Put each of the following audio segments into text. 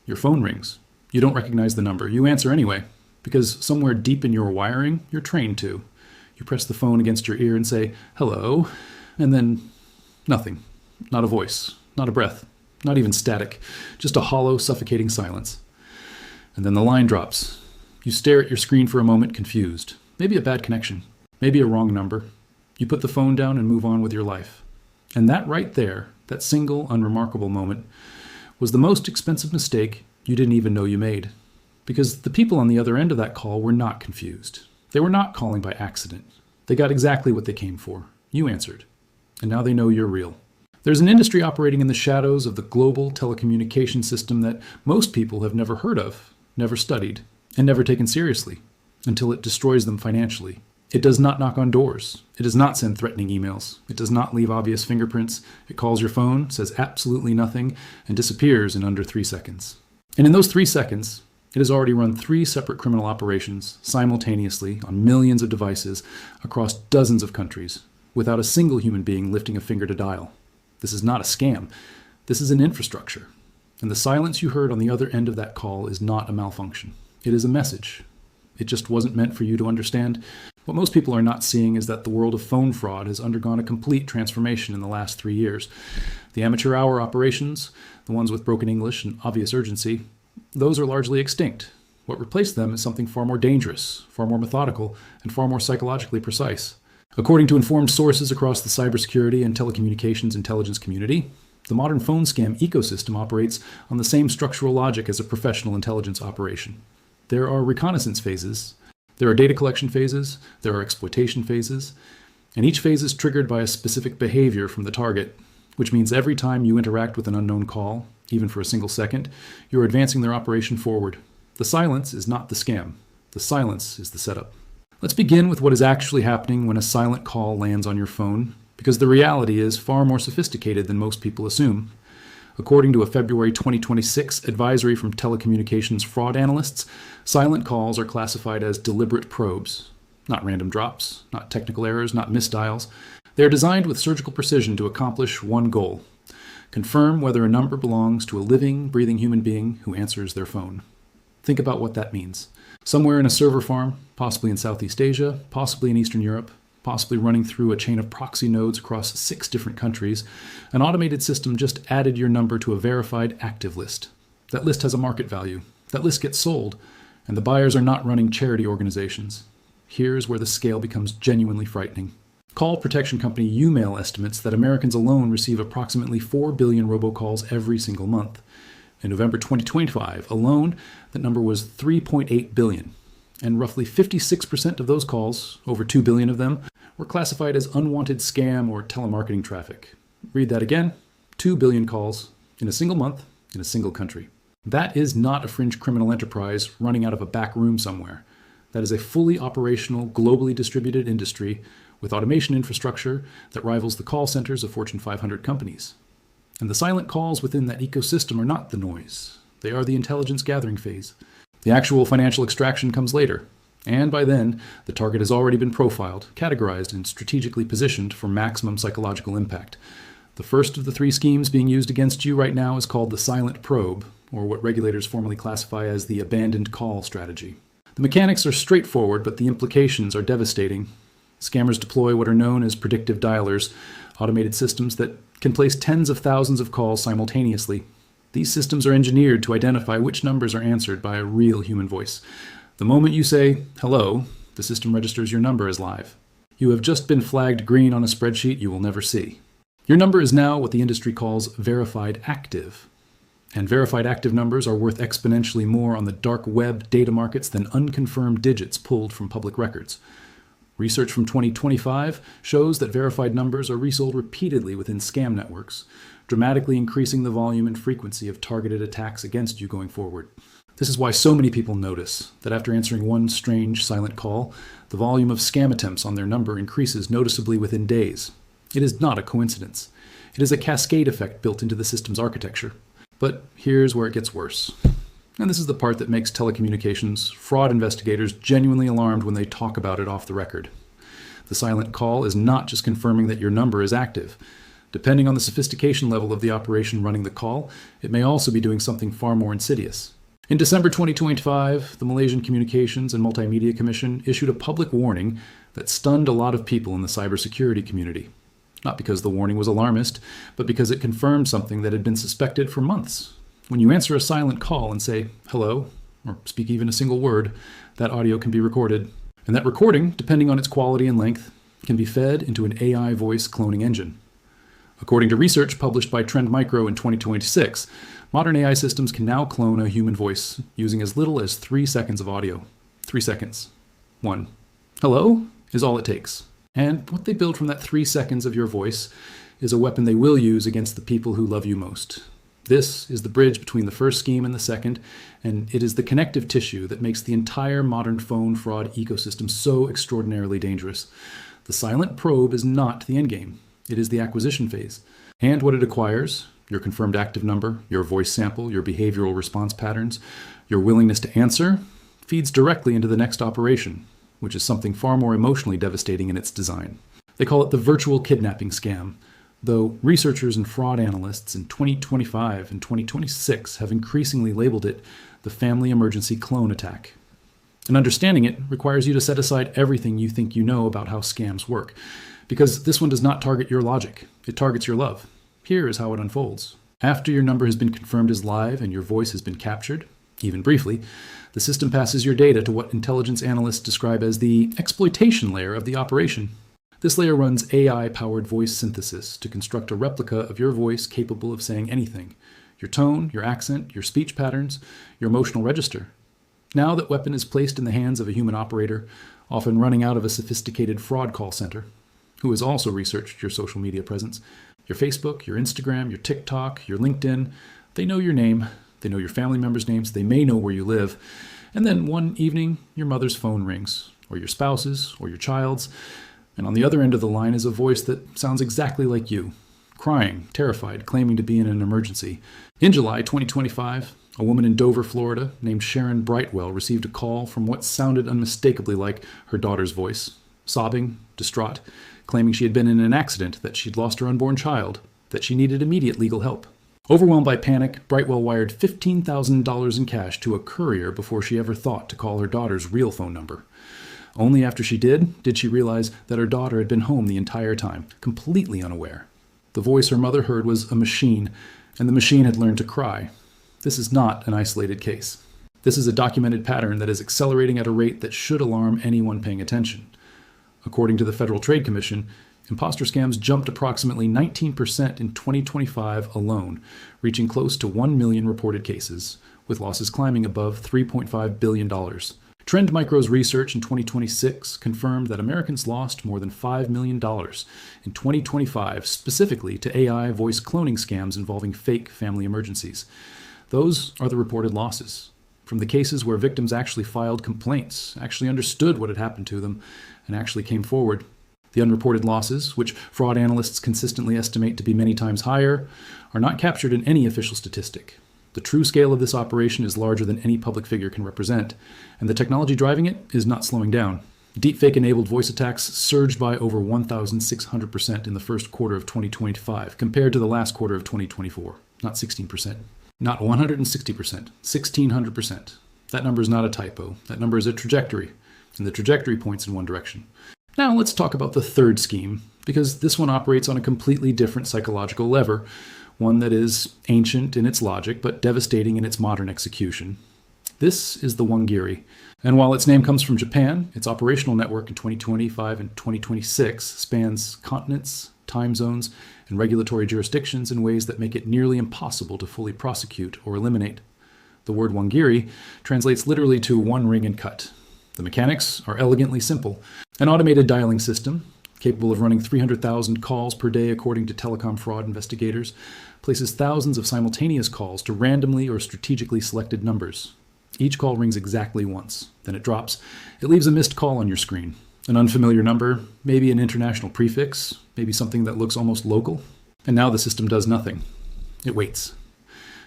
Your phone rings. You don't recognize the number. You answer anyway, because somewhere deep in your wiring, you're trained to. You press the phone against your ear and say, hello, and then nothing. Not a voice, not a breath, not even static, just a hollow, suffocating silence. And then the line drops. You stare at your screen for a moment, confused. Maybe a bad connection, maybe a wrong number. You put the phone down and move on with your life. And that right there, that single, unremarkable moment, was the most expensive mistake you didn't even know you made. Because the people on the other end of that call were not confused. They were not calling by accident. They got exactly what they came for. You answered. And now they know you're real. There's an industry operating in the shadows of the global telecommunication system that most people have never heard of, never studied, and never taken seriously, until it destroys them financially. It does not knock on doors. It does not send threatening emails. It does not leave obvious fingerprints. It calls your phone, says absolutely nothing, and disappears in under 3 seconds. And in those 3 seconds, it has already run 3 separate criminal operations simultaneously on millions of devices across dozens of countries, without a single human being lifting a finger to dial. This is not a scam. This is an infrastructure. And the silence you heard on the other end of that call is not a malfunction. It is a message. It just wasn't meant for you to understand. What most people are not seeing is that the world of phone fraud has undergone a complete transformation in the last 3 years. The amateur hour operations, the ones with broken English and obvious urgency, those are largely extinct. What replaced them is something far more dangerous, far more methodical, and far more psychologically precise. According to informed sources across the cybersecurity and telecommunications intelligence community, the modern phone scam ecosystem operates on the same structural logic as a professional intelligence operation. There are reconnaissance phases, there are data collection phases, there are exploitation phases, and each phase is triggered by a specific behavior from the target, which means every time you interact with an unknown call, even for a single second, you're advancing their operation forward. The silence is not the scam. The silence is the setup. Let's begin with what is actually happening when a silent call lands on your phone, because the reality is far more sophisticated than most people assume. According to a February 2026 advisory from telecommunications fraud analysts, silent calls are classified as deliberate probes. Not random drops, not technical errors, not misdials. They are designed with surgical precision to accomplish one goal: confirm whether a number belongs to a living, breathing human being who answers their phone. Think about what that means. Somewhere in a server farm, possibly in Southeast Asia, possibly in Eastern Europe, possibly running through a chain of proxy nodes across 6 different countries, an automated system just added your number to a verified active list. That list has a market value. That list gets sold, and the buyers are not running charity organizations. Here's where the scale becomes genuinely frightening. Call protection company Umail estimates that Americans alone receive approximately 4 billion robocalls every single month. In November 2025 alone, that number was 3.8 billion. And roughly 56% of those calls, over 2 billion of them, were classified as unwanted scam or telemarketing traffic. Read that again, 2 billion calls in a single month in a single country. That is not a fringe criminal enterprise running out of a back room somewhere. That is a fully operational, globally distributed industry with automation infrastructure that rivals the call centers of Fortune 500 companies. And the silent calls within that ecosystem are not the noise. They are the intelligence gathering phase. The actual financial extraction comes later, and by then, the target has already been profiled, categorized, and strategically positioned for maximum psychological impact. The first of the 3 schemes being used against you right now is called the silent probe, or what regulators formally classify as the abandoned call strategy. The mechanics are straightforward, but the implications are devastating. Scammers deploy what are known as predictive dialers, automated systems that can place tens of thousands of calls simultaneously. These systems are engineered to identify which numbers are answered by a real human voice. The moment you say, hello, the system registers your number as live. You have just been flagged green on a spreadsheet you will never see. Your number is now what the industry calls verified active. And verified active numbers are worth exponentially more on the dark web data markets than unconfirmed digits pulled from public records. Research from 2025 shows that verified numbers are resold repeatedly within scam networks, dramatically increasing the volume and frequency of targeted attacks against you going forward. This is why so many people notice that after answering one strange silent call, the volume of scam attempts on their number increases noticeably within days. It is not a coincidence. It is a cascade effect built into the system's architecture. But here's where it gets worse. And this is the part that makes telecommunications fraud investigators genuinely alarmed when they talk about it off the record. The silent call is not just confirming that your number is active. Depending on the sophistication level of the operation running the call, it may also be doing something far more insidious. In December 2025, the Malaysian Communications and Multimedia Commission issued a public warning that stunned a lot of people in the cybersecurity community. Not because the warning was alarmist, but because it confirmed something that had been suspected for months. When you answer a silent call and say, hello, or speak even a single word, that audio can be recorded. And that recording, depending on its quality and length, can be fed into an AI voice cloning engine. According to research published by Trend Micro in 2026, modern AI systems can now clone a human voice using as little as 3 seconds of audio. 3 seconds. 1. Hello is all it takes. And what they build from that 3 seconds of your voice is a weapon they will use against the people who love you most. This is the bridge between the first scheme and the second, and it is the connective tissue that makes the entire modern phone fraud ecosystem so extraordinarily dangerous. The silent probe is not the endgame. It is the acquisition phase. And what it acquires, your confirmed active number, your voice sample, your behavioral response patterns, your willingness to answer, feeds directly into the next operation, which is something far more emotionally devastating in its design. They call it the virtual kidnapping scam, though researchers and fraud analysts in 2025 and 2026 have increasingly labeled it the family emergency clone attack. And understanding it requires you to set aside everything you think you know about how scams work, because this one does not target your logic, it targets your love. Here is how it unfolds. After your number has been confirmed as live and your voice has been captured, even briefly, the system passes your data to what intelligence analysts describe as the exploitation layer of the operation. This layer runs AI-powered voice synthesis to construct a replica of your voice capable of saying anything: your tone, your accent, your speech patterns, your emotional register. Now that weapon is placed in the hands of a human operator, often running out of a sophisticated fraud call center, who has also researched your social media presence, your Facebook, your Instagram, your TikTok, your LinkedIn. They know your name, they know your family members' names, they may know where you live. And then one evening, your mother's phone rings, or your spouse's, or your child's, and on the other end of the line is a voice that sounds exactly like you, crying, terrified, claiming to be in an emergency. In July 2025, a woman in Dover, Florida, named Sharon Brightwell, received a call from what sounded unmistakably like her daughter's voice, sobbing, distraught, claiming she had been in an accident, that she'd lost her unborn child, that she needed immediate legal help. Overwhelmed by panic, Brightwell wired $15,000 in cash to a courier before she ever thought to call her daughter's real phone number. Only after she did she realize that her daughter had been home the entire time, completely unaware. The voice her mother heard was a machine, and the machine had learned to cry. This is not an isolated case. This is a documented pattern that is accelerating at a rate that should alarm anyone paying attention. According to the Federal Trade Commission, imposter scams jumped approximately 19% in 2025 alone, reaching close to 1 million reported cases, with losses climbing above $3.5 billion. Trend Micro's research in 2026 confirmed that Americans lost more than $5 million in 2025 specifically to AI voice cloning scams involving fake family emergencies. Those are the reported losses, from the cases where victims actually filed complaints, actually understood what had happened to them, and actually came forward. The unreported losses, which fraud analysts consistently estimate to be many times higher, are not captured in any official statistic. The true scale of this operation is larger than any public figure can represent, and the technology driving it is not slowing down. Deepfake-enabled voice attacks surged by over 1,600% in the first quarter of 2025 compared to the last quarter of 2024. Not 16%. Not 160%. 1,600%. That number is not a typo. That number is a trajectory, and the trajectory points in one direction. Now let's talk about the third scheme, because this one operates on a completely different psychological lever, one that is ancient in its logic, but devastating in its modern execution. This is the Wangiri, and while its name comes from Japan, its operational network in 2025 and 2026 spans continents, time zones, and regulatory jurisdictions in ways that make it nearly impossible to fully prosecute or eliminate. The word Wangiri translates literally to one ring and cut. The mechanics are elegantly simple. An automated dialing system, capable of running 300,000 calls per day according to telecom fraud investigators, places thousands of simultaneous calls to randomly or strategically selected numbers. Each call rings exactly once, then it drops. It leaves a missed call on your screen. An unfamiliar number, maybe an international prefix, maybe something that looks almost local. And now the system does nothing. It waits.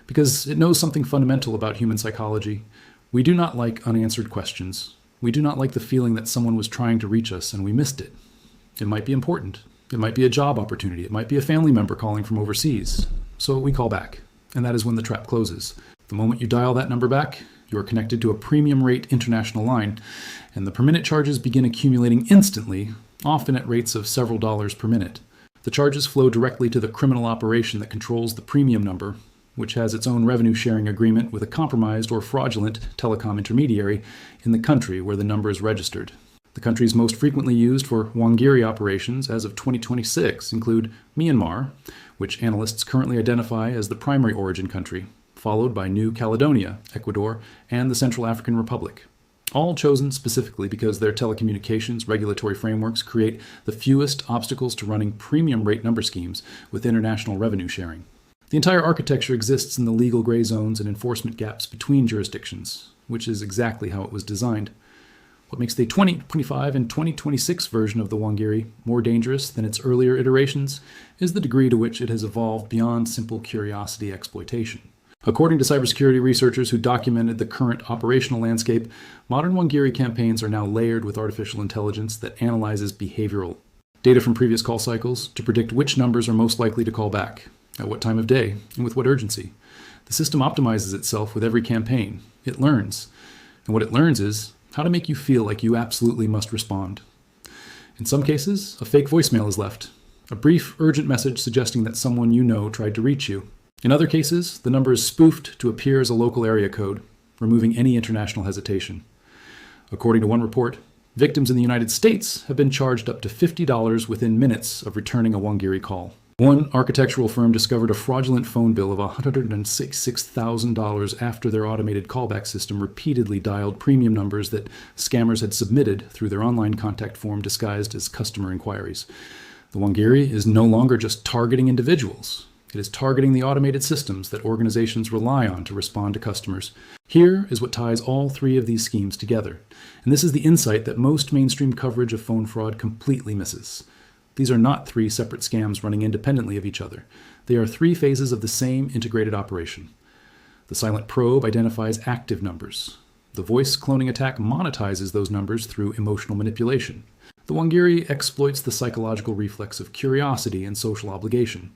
Because it knows something fundamental about human psychology. We do not like unanswered questions. We do not like the feeling that someone was trying to reach us and we missed it. It might be important. It might be a job opportunity. It might be a family member calling from overseas. So we call back, and that is when the trap closes. The moment you dial that number back, you are connected to a premium rate international line, and the per minute charges begin accumulating instantly, often at rates of several dollars per minute. The charges flow directly to the criminal operation that controls the premium number, which has its own revenue sharing agreement with a compromised or fraudulent telecom intermediary in the country where the number is registered. The countries most frequently used for Wangiri operations as of 2026 include Myanmar, which analysts currently identify as the primary origin country, followed by New Caledonia, Ecuador, and the Central African Republic, all chosen specifically because their telecommunications regulatory frameworks create the fewest obstacles to running premium rate number schemes with international revenue sharing. The entire architecture exists in the legal gray zones and enforcement gaps between jurisdictions, which is exactly how it was designed. What makes the 2025 and 2026 version of the Wangiri more dangerous than its earlier iterations is the degree to which it has evolved beyond simple curiosity exploitation. According to cybersecurity researchers who documented the current operational landscape, modern Wangiri campaigns are now layered with artificial intelligence that analyzes behavioral data from previous call cycles to predict which numbers are most likely to call back, at what time of day, and with what urgency. The system optimizes itself with every campaign. It learns. And what it learns is how to make you feel like you absolutely must respond. In some cases, a fake voicemail is left, a brief, urgent message suggesting that someone you know tried to reach you. In other cases, the number is spoofed to appear as a local area code, removing any international hesitation. According to one report, victims in the United States have been charged up to $50 within minutes of returning a Wangiri call. One architectural firm discovered a fraudulent phone bill of $166,000 after their automated callback system repeatedly dialed premium numbers that scammers had submitted through their online contact form disguised as customer inquiries. The Wangiri is no longer just targeting individuals. It is targeting the automated systems that organizations rely on to respond to customers. Here is what ties all three of these schemes together, and this is the insight that most mainstream coverage of phone fraud completely misses. These are not three separate scams running independently of each other. They are three phases of the same integrated operation. The silent probe identifies active numbers. The voice cloning attack monetizes those numbers through emotional manipulation. The Wangiri exploits the psychological reflex of curiosity and social obligation.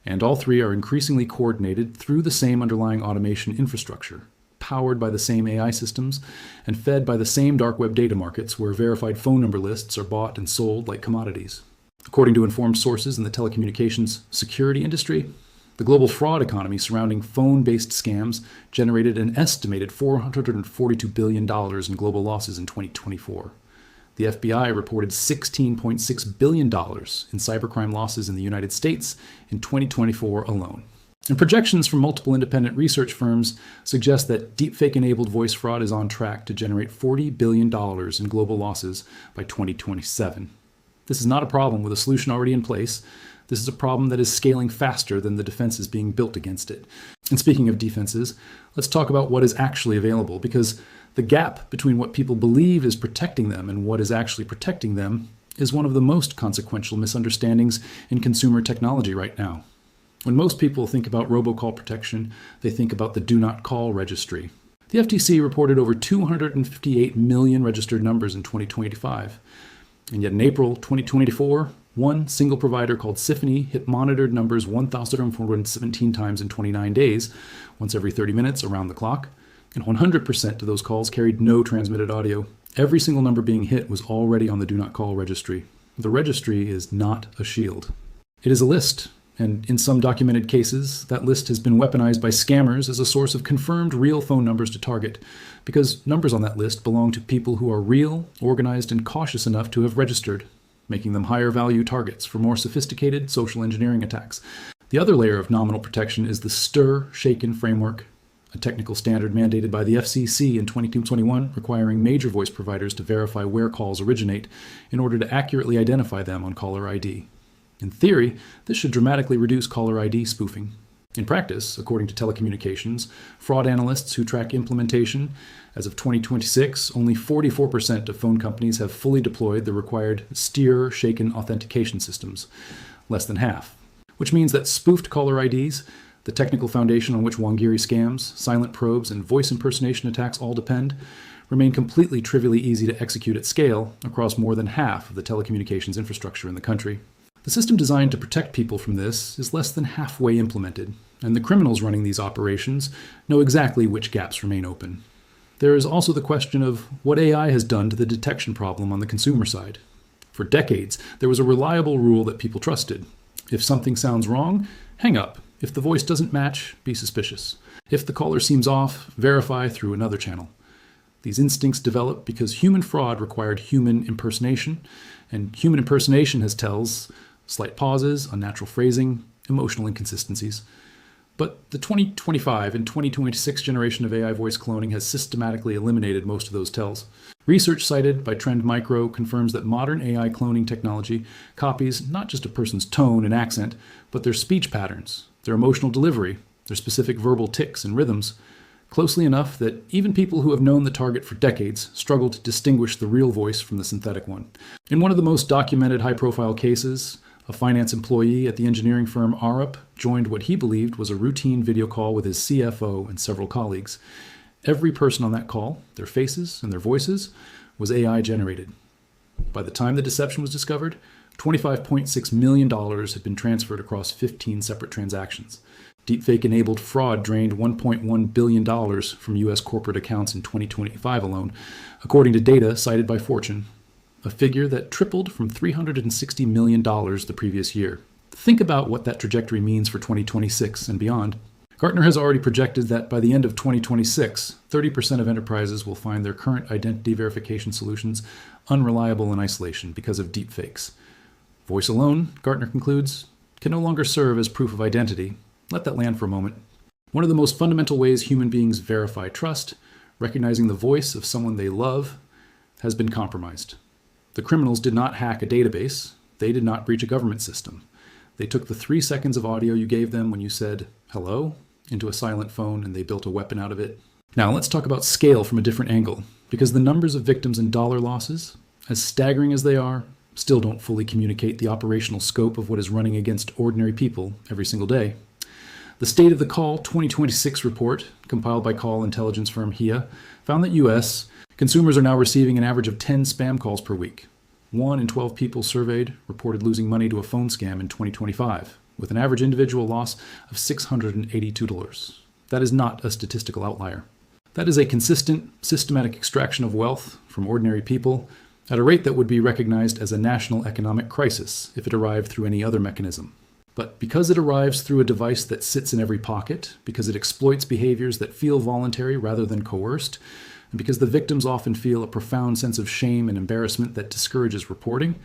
And all three are increasingly coordinated through the same underlying automation infrastructure, powered by the same AI systems, and fed by the same dark web data markets where verified phone number lists are bought and sold like commodities. According to informed sources in the telecommunications security industry, the global fraud economy surrounding phone-based scams generated an estimated $442 billion in global losses in 2024. The FBI reported $16.6 billion in cybercrime losses in the United States in 2024 alone. And projections from multiple independent research firms suggest that deepfake-enabled voice fraud is on track to generate $40 billion in global losses by 2027. This is not a problem with a solution already in place. This is a problem that is scaling faster than the defenses being built against it. And speaking of defenses, let's talk about what is actually available, because the gap between what people believe is protecting them and what is actually protecting them is one of the most consequential misunderstandings in consumer technology right now. When most people think about robocall protection, they think about the Do Not Call registry. The FTC reported over 258 million registered numbers in 2025. And yet in April 2024, one single provider called Symphony hit monitored numbers 1,417 times in 29 days, once every 30 minutes around the clock, and 100% of those calls carried no transmitted audio. Every single number being hit was already on the Do Not Call registry. The registry is not a shield. It is a list, and in some documented cases, that list has been weaponized by scammers as a source of confirmed real phone numbers to target, because numbers on that list belong to people who are real, organized, and cautious enough to have registered, making them higher value targets for more sophisticated social engineering attacks. The other layer of nominal protection is the Stir-Shaken framework, a technical standard mandated by the FCC in 2021 requiring major voice providers to verify where calls originate in order to accurately identify them on caller ID. In theory, this should dramatically reduce caller ID spoofing. In practice, according to telecommunications, fraud analysts who track implementation, as of 2026, only 44% of phone companies have fully deployed the required Stir-Shaken authentication systems, less than half, which means that spoofed caller IDs, the technical foundation on which Wangiri scams, silent probes, and voice impersonation attacks all depend, remain completely trivially easy to execute at scale across more than half of the telecommunications infrastructure in the country. The system designed to protect people from this is less than halfway implemented, and the criminals running these operations know exactly which gaps remain open. There is also the question of what AI has done to the detection problem on the consumer side. For decades, there was a reliable rule that people trusted. If something sounds wrong, hang up. If the voice doesn't match, be suspicious. If the caller seems off, verify through another channel. These instincts developed because human fraud required human impersonation, and human impersonation has tells, slight pauses, unnatural phrasing, emotional inconsistencies. But the 2025 and 2026 generation of AI voice cloning has systematically eliminated most of those tells. Research cited by Trend Micro confirms that modern AI cloning technology copies not just a person's tone and accent, but their speech patterns, their emotional delivery, their specific verbal tics and rhythms, closely enough that even people who have known the target for decades struggle to distinguish the real voice from the synthetic one. In one of the most documented high-profile cases, a finance employee at the engineering firm Arup joined what he believed was a routine video call with his CFO and several colleagues. Every person on that call, their faces and their voices, was AI generated. By the time the deception was discovered, $25.6 million had been transferred across 15 separate transactions. Deepfake-enabled fraud drained $1.1 billion from U.S. corporate accounts in 2025 alone, according to data cited by Fortune, a figure that tripled from $360 million the previous year. Think about what that trajectory means for 2026 and beyond. Gartner has already projected that by the end of 2026, 30% of enterprises will find their current identity verification solutions unreliable in isolation because of deepfakes. Voice alone, Gartner concludes, can no longer serve as proof of identity. Let that land for a moment. One of the most fundamental ways human beings verify trust, recognizing the voice of someone they love, has been compromised. The criminals did not hack a database. They did not breach a government system. They took the 3 seconds of audio you gave them when you said hello into a silent phone, and they built a weapon out of it. Now let's talk about scale from a different angle, because the numbers of victims and dollar losses, as staggering as they are, still don't fully communicate the operational scope of what is running against ordinary people every single day. The State of the Call 2026 report, compiled by call intelligence firm HIA, found that U.S. consumers are now receiving an average of 10 spam calls per week. 1 in 12 people surveyed reported losing money to a phone scam in 2025, with an average individual loss of $682. That is not a statistical outlier. That is a consistent, systematic extraction of wealth from ordinary people at a rate that would be recognized as a national economic crisis if it arrived through any other mechanism. But because it arrives through a device that sits in every pocket, because it exploits behaviors that feel voluntary rather than coerced, and because the victims often feel a profound sense of shame and embarrassment that discourages reporting,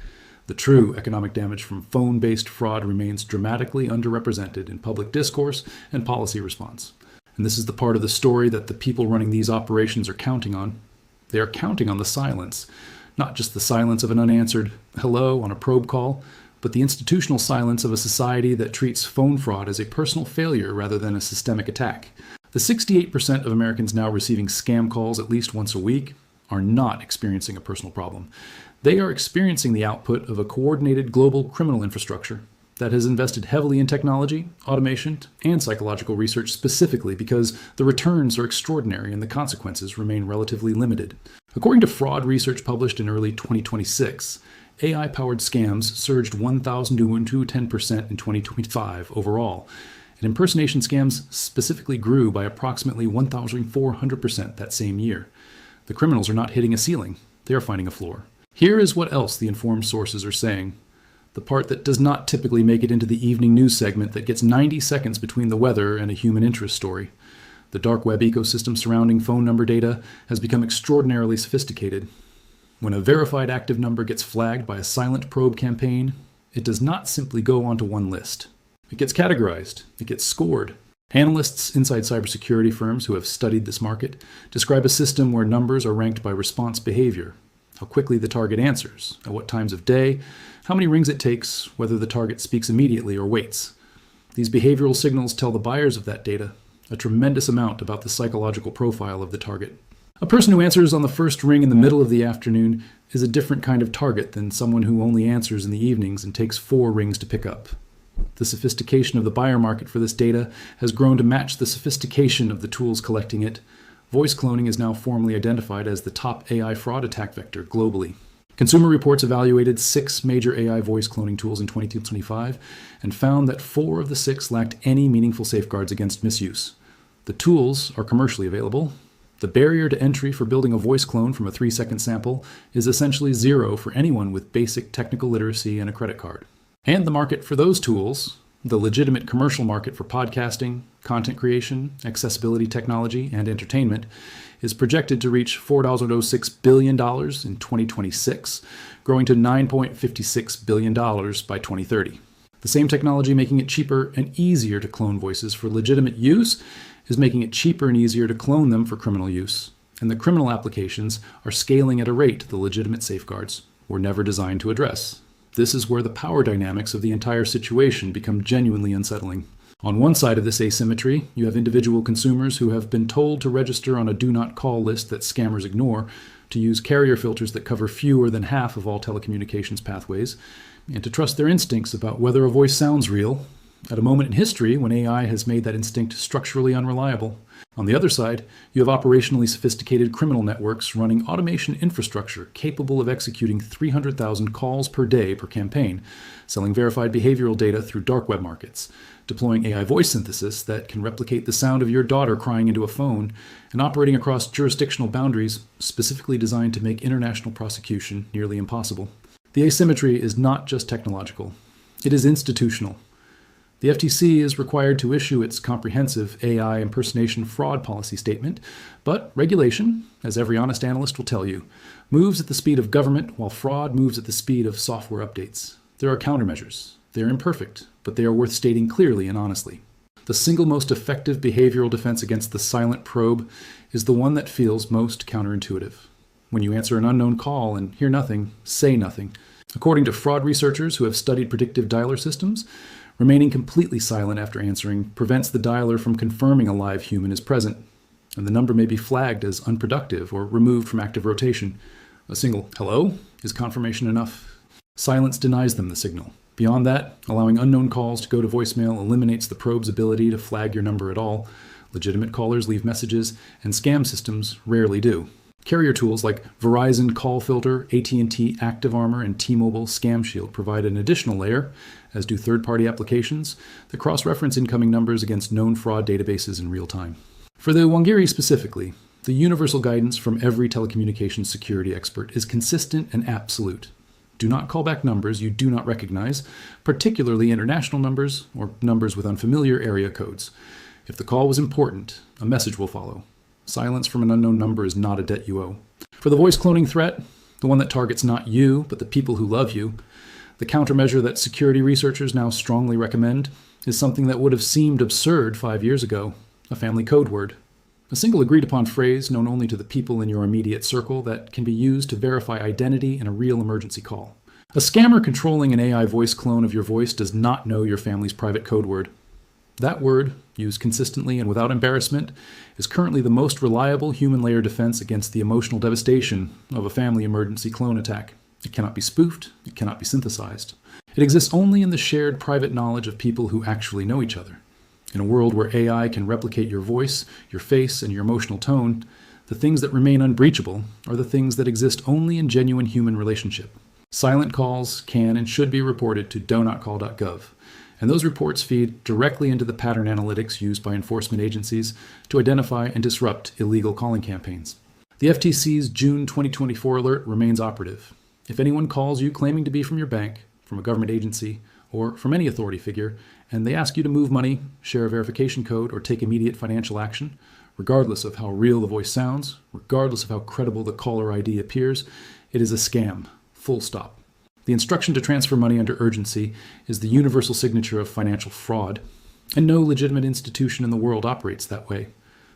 the true economic damage from phone-based fraud remains dramatically underrepresented in public discourse and policy response. And this is the part of the story that the people running these operations are counting on. They are counting on the silence, not just the silence of an unanswered hello on a probe call, but the institutional silence of a society that treats phone fraud as a personal failure rather than a systemic attack. The 68% of Americans now receiving scam calls at least once a week are not experiencing a personal problem. They are experiencing the output of a coordinated global criminal infrastructure that has invested heavily in technology, automation, and psychological research specifically because the returns are extraordinary and the consequences remain relatively limited. According to fraud research published in early 2026, AI-powered scams surged 1,210% in 2025 overall, and impersonation scams specifically grew by approximately 1,400% that same year. The criminals are not hitting a ceiling, they are finding a floor. Here is what else the informed sources are saying, the part that does not typically make it into the evening news segment that gets 90 seconds between the weather and a human interest story. The dark web ecosystem surrounding phone number data has become extraordinarily sophisticated. When a verified active number gets flagged by a silent probe campaign, it does not simply go onto one list. It gets categorized, it gets scored. Analysts inside cybersecurity firms who have studied this market describe a system where numbers are ranked by response behavior, how quickly the target answers, at what times of day, how many rings it takes, whether the target speaks immediately or waits. These behavioral signals tell the buyers of that data a tremendous amount about the psychological profile of the target. A person who answers on the first ring in the middle of the afternoon is a different kind of target than someone who only answers in the evenings and takes 4 rings to pick up. The sophistication of the buyer market for this data has grown to match the sophistication of the tools collecting it. Voice cloning is now formally identified as the top AI fraud attack vector globally. Consumer Reports evaluated 6 major AI voice cloning tools in 2025 and found that 4 of the 6 lacked any meaningful safeguards against misuse. The tools are commercially available. The barrier to entry for building a voice clone from a 3-second sample is essentially zero for anyone with basic technical literacy and a credit card. And the market for those tools, the legitimate commercial market for podcasting, content creation, accessibility technology, and entertainment, is projected to reach $4.06 billion in 2026, growing to $9.56 billion by 2030. The same technology making it cheaper and easier to clone voices for legitimate use is making it cheaper and easier to clone them for criminal use. And the criminal applications are scaling at a rate the legitimate safeguards were never designed to address. This is where the power dynamics of the entire situation become genuinely unsettling. On one side of this asymmetry, you have individual consumers who have been told to register on a do not call list that scammers ignore, to use carrier filters that cover fewer than half of all telecommunications pathways, and to trust their instincts about whether a voice sounds real, at a moment in history when AI has made that instinct structurally unreliable. On the other side, you have operationally sophisticated criminal networks running automation infrastructure capable of executing 300,000 calls per day per campaign, selling verified behavioral data through dark web markets, deploying AI voice synthesis that can replicate the sound of your daughter crying into a phone, and operating across jurisdictional boundaries specifically designed to make international prosecution nearly impossible. The asymmetry is not just technological. It is institutional. The FTC is required to issue its comprehensive AI impersonation fraud policy statement, but regulation, as every honest analyst will tell you, moves at the speed of government while fraud moves at the speed of software updates. There are countermeasures. They are imperfect, but they are worth stating clearly and honestly. The single most effective behavioral defense against the silent probe is the one that feels most counterintuitive. When you answer an unknown call and hear nothing, say nothing. According to fraud researchers who have studied predictive dialer systems, remaining completely silent after answering prevents the dialer from confirming a live human is present, and the number may be flagged as unproductive or removed from active rotation. A single hello is confirmation enough. Silence denies them the signal. Beyond that, allowing unknown calls to go to voicemail eliminates the probe's ability to flag your number at all. Legitimate callers leave messages, and scam systems rarely do. Carrier tools like Verizon Call Filter, AT&T Active Armor, and T-Mobile Scam Shield provide an additional layer, as do third-party applications, that cross-reference incoming numbers against known fraud databases in real time. For the Wangiri specifically, the universal guidance from every telecommunications security expert is consistent and absolute. Do not call back numbers you do not recognize, particularly international numbers or numbers with unfamiliar area codes. If the call was important, a message will follow. Silence from an unknown number is not a debt you owe. For the voice cloning threat, the one that targets not you, but the people who love you, the countermeasure that security researchers now strongly recommend is something that would have seemed absurd 5 years ago, a family code word. A single agreed-upon phrase known only to the people in your immediate circle that can be used to verify identity in a real emergency call. A scammer controlling an AI voice clone of your voice does not know your family's private code word. That word, used consistently and without embarrassment, is currently the most reliable human layer defense against the emotional devastation of a family emergency clone attack. It cannot be spoofed. It cannot be synthesized. It exists only in the shared private knowledge of people who actually know each other. In a world where AI can replicate your voice, your face, and your emotional tone, the things that remain unbreachable are the things that exist only in genuine human relationship. Silent calls can and should be reported to donotcall.gov. And those reports feed directly into the pattern analytics used by enforcement agencies to identify and disrupt illegal calling campaigns. The FTC's June 2024 alert remains operative. If anyone calls you claiming to be from your bank, from a government agency, or from any authority figure, and they ask you to move money, share a verification code, or take immediate financial action, regardless of how real the voice sounds, regardless of how credible the caller ID appears, it is a scam. Full stop. The instruction to transfer money under urgency is the universal signature of financial fraud, and no legitimate institution in the world operates that way.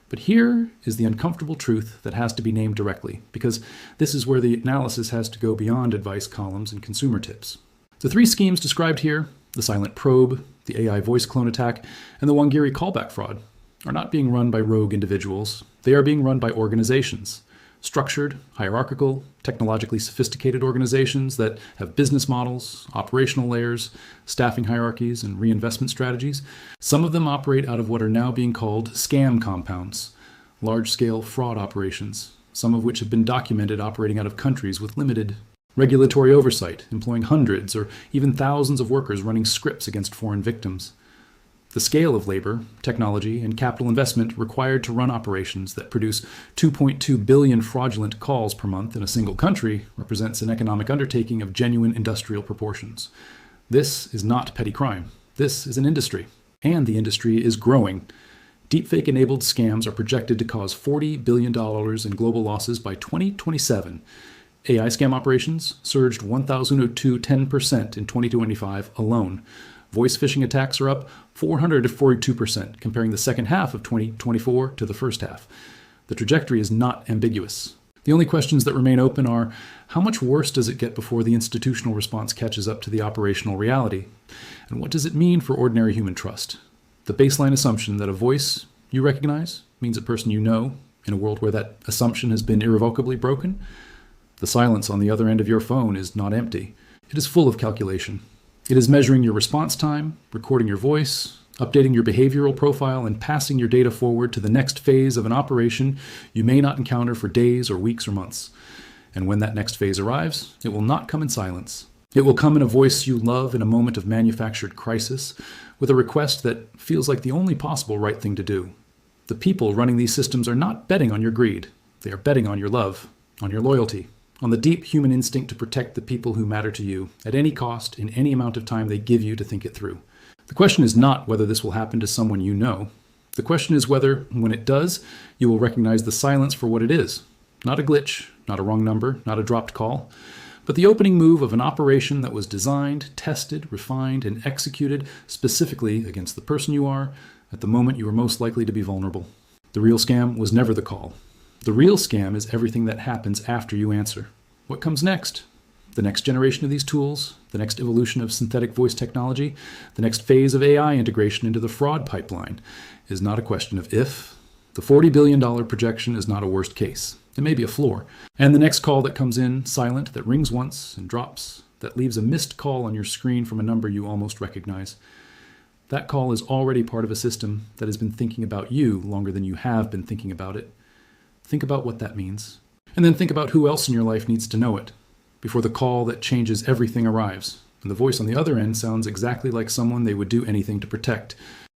But here is the uncomfortable truth that has to be named directly, because this is where the analysis has to go beyond advice columns and consumer tips. The 3 schemes described here, the silent probe, the AI voice clone attack, and the Wangiri callback fraud, are not being run by rogue individuals. They are being run by organizations. Structured, hierarchical, technologically sophisticated organizations that have business models, operational layers, staffing hierarchies, and reinvestment strategies. Some of them operate out of what are now being called scam compounds, large-scale fraud operations, some of which have been documented operating out of countries with limited Regulatory oversight, employing hundreds or even thousands of workers running scripts against foreign victims. The scale of labor, technology, and capital investment required to run operations that produce 2.2 billion fraudulent calls per month in a single country represents an economic undertaking of genuine industrial proportions. This is not petty crime. This is an industry. And the industry is growing. Deepfake-enabled scams are projected to cause $40 billion in global losses by 2027. AI scam operations surged 1,010% in 2025 alone. Voice phishing attacks are up 442%, comparing the second half of 2024 to the first half. The trajectory is not ambiguous. The only questions that remain open are, how much worse does it get before the institutional response catches up to the operational reality? And what does it mean for ordinary human trust? The baseline assumption that a voice you recognize means a person you know, in a world where that assumption has been irrevocably broken? The silence on the other end of your phone is not empty. It is full of calculation. It is measuring your response time, recording your voice, updating your behavioral profile, and passing your data forward to the next phase of an operation you may not encounter for days or weeks or months. And when that next phase arrives, it will not come in silence. It will come in a voice you love in a moment of manufactured crisis, with a request that feels like the only possible right thing to do. The people running these systems are not betting on your greed. They are betting on your love, on your loyalty, on the deep human instinct to protect the people who matter to you at any cost, in any amount of time they give you to think it through. The question is not whether this will happen to someone you know. The question is whether, when it does, you will recognize the silence for what it is. Not a glitch, not a wrong number, not a dropped call, but the opening move of an operation that was designed, tested, refined, and executed specifically against the person you are at the moment you are most likely to be vulnerable. The real scam was never the call. The real scam is everything that happens after you answer. What comes next? The next generation of these tools, the next evolution of synthetic voice technology, the next phase of AI integration into the fraud pipeline is not a question of if. The $40 billion projection is not a worst case. It may be a floor. And the next call that comes in silent, that rings once and drops, that leaves a missed call on your screen from a number you almost recognize. That call is already part of a system that has been thinking about you longer than you have been thinking about it. Think about what that means. And then think about who else in your life needs to know it before the call that changes everything arrives. And the voice on the other end sounds exactly like someone they would do anything to protect.